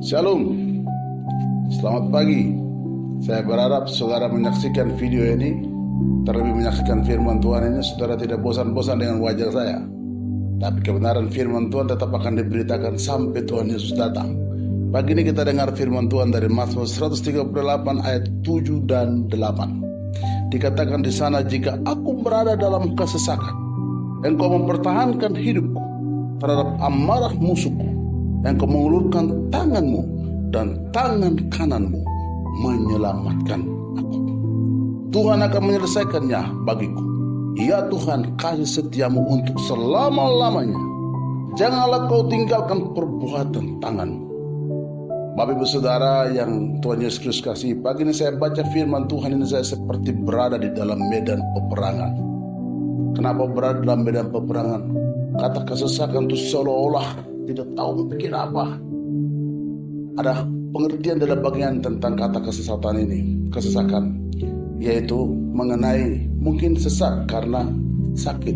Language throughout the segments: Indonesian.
Shalom, selamat pagi. Saya berharap saudara menyaksikan video ini, terlebih menyaksikan firman Tuhan ini, saudara tidak bosan-bosan dengan wajah saya. Tapi kebenaran firman Tuhan tetap akan diberitakan sampai Tuhan Yesus datang. Pagi ini kita dengar firman Tuhan dari Mazmur 138 ayat 7 dan 8. Dikatakan di sana, jika aku berada dalam kesesakan, Engkau mempertahankan hidupku terhadap amarah musuhku. Engkau mengulurkan tanganmu dan tangan kananmu menyelamatkan aku. Tuhan akan menyelesaikannya bagiku. Ya Tuhan, kasih setiamu untuk selama-lamanya. Janganlah kau tinggalkan perbuatan tanganmu. Bapak Ibu Saudara yang Tuhan Yesus Kristus kasih, pagi ini saya baca firman Tuhan ini, saya seperti berada di dalam medan peperangan. Kenapa berada dalam medan peperangan? Kata kesesakan itu seolah-olah tidak tahu pikir apa. Ada pengertian dalam bagian tentang kata kesesakan, yaitu mengenai mungkin sesak karena sakit,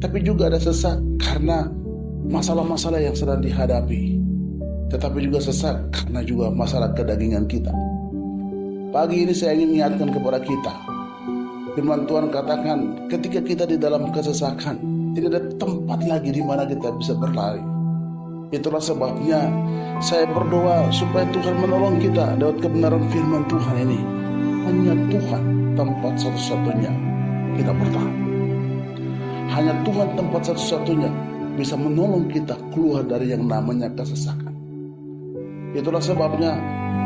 tapi juga ada sesak karena masalah-masalah yang sedang dihadapi, tetapi juga sesak karena juga masalah kedagingan kita. Pagi ini saya ingin mengingatkan kepada kita, firman Tuhan katakan ketika kita di dalam kesesakan, tidak ada tempat lagi di mana kita bisa berlari. Itulah sebabnya saya berdoa supaya Tuhan menolong kita lewat kebenaran firman Tuhan ini. Hanya Tuhan tempat satu-satunya kita bertahan. Hanya Tuhan tempat satu-satunya bisa menolong kita keluar dari yang namanya kesesakan. Itulah sebabnya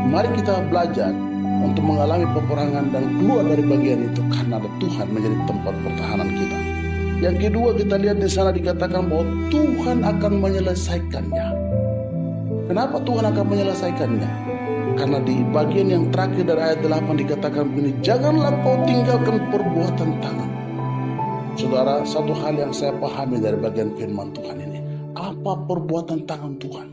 mari kita belajar untuk mengalami peperangan dan keluar dari bagian itu, karena ada Tuhan menjadi tempat pertahanan kita. Yang kedua, kita lihat di sana dikatakan bahwa Tuhan akan menyelesaikannya. Kenapa Tuhan akan menyelesaikannya? Karena di bagian yang terakhir dari ayat 8 dikatakan begini, janganlah kau tinggalkan perbuatan tangan. Saudara, satu hal yang saya pahami dari bagian firman Tuhan ini, apa perbuatan tangan Tuhan?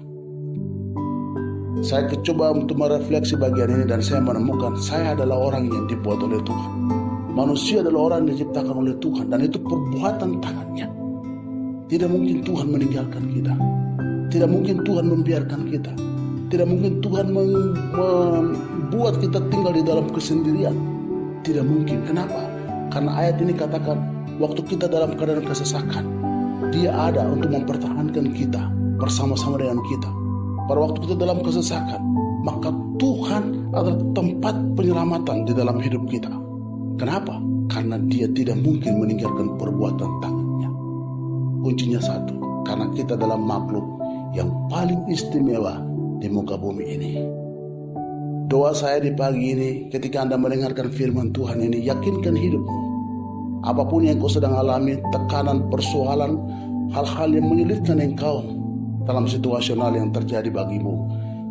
Saya coba untuk merefleksi bagian ini dan saya menemukan saya adalah orang yang dibuat oleh Tuhan. Manusia adalah orang yang diciptakan oleh Tuhan, dan itu perbuatan tangannya. Tidak mungkin Tuhan meninggalkan kita. Tidak mungkin Tuhan membiarkan kita. Tidak mungkin Tuhan membuat kita tinggal di dalam kesendirian. Tidak mungkin. Kenapa? Karena ayat ini katakan, waktu kita dalam keadaan kesesakan, Dia ada untuk mempertahankan kita bersama-sama dengan kita. Pada waktu kita dalam kesesakan, maka Tuhan adalah tempat penyelamatan di dalam hidup kita. Kenapa? Karena Dia tidak mungkin meninggalkan perbuatan tangannya. Kuncinya satu, karena kita adalah makhluk yang paling istimewa di muka bumi ini. Doa saya di pagi ini, ketika Anda mendengarkan firman Tuhan ini, yakinkan hidupmu. Apapun yang kau sedang alami, tekanan, persoalan, hal-hal yang menyulitkan engkau dalam situasional yang terjadi bagimu,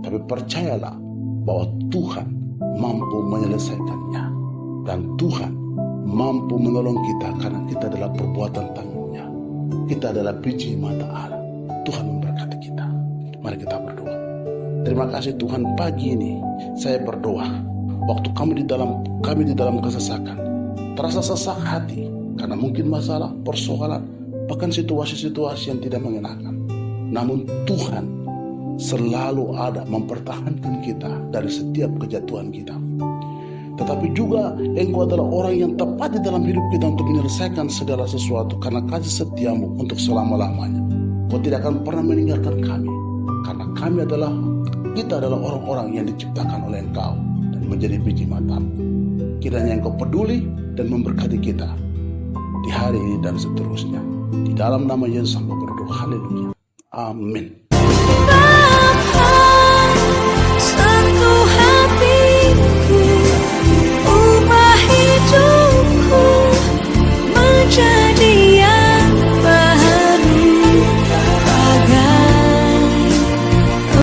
tapi percayalah bahwa Tuhan mampu menyelesaikannya. Dan Tuhan mampu menolong kita, karena kita adalah perbuatan tangannya. Kita adalah biji mata Allah. Tuhan memberkati kita. Mari kita berdoa. Terima kasih Tuhan, pagi ini saya berdoa. Waktu kami di dalam kesesakan, terasa sesak hati karena mungkin masalah, persoalan, bahkan situasi-situasi yang tidak mengenakan. Namun Tuhan selalu ada mempertahankan kita dari setiap kejatuhan kita. Tetapi juga Engkau adalah orang yang tepat di dalam hidup kita untuk menyelesaikan segala sesuatu, karena kasih setiamu untuk selama-lamanya. Kau tidak akan pernah meninggalkan kami, karena kita adalah orang-orang yang diciptakan oleh Engkau dan menjadi biji matamu. Kiranya Engkau peduli dan memberkati kita di hari ini dan seterusnya. Di dalam nama Yesus hamba berdoa. Haleluya. Amin.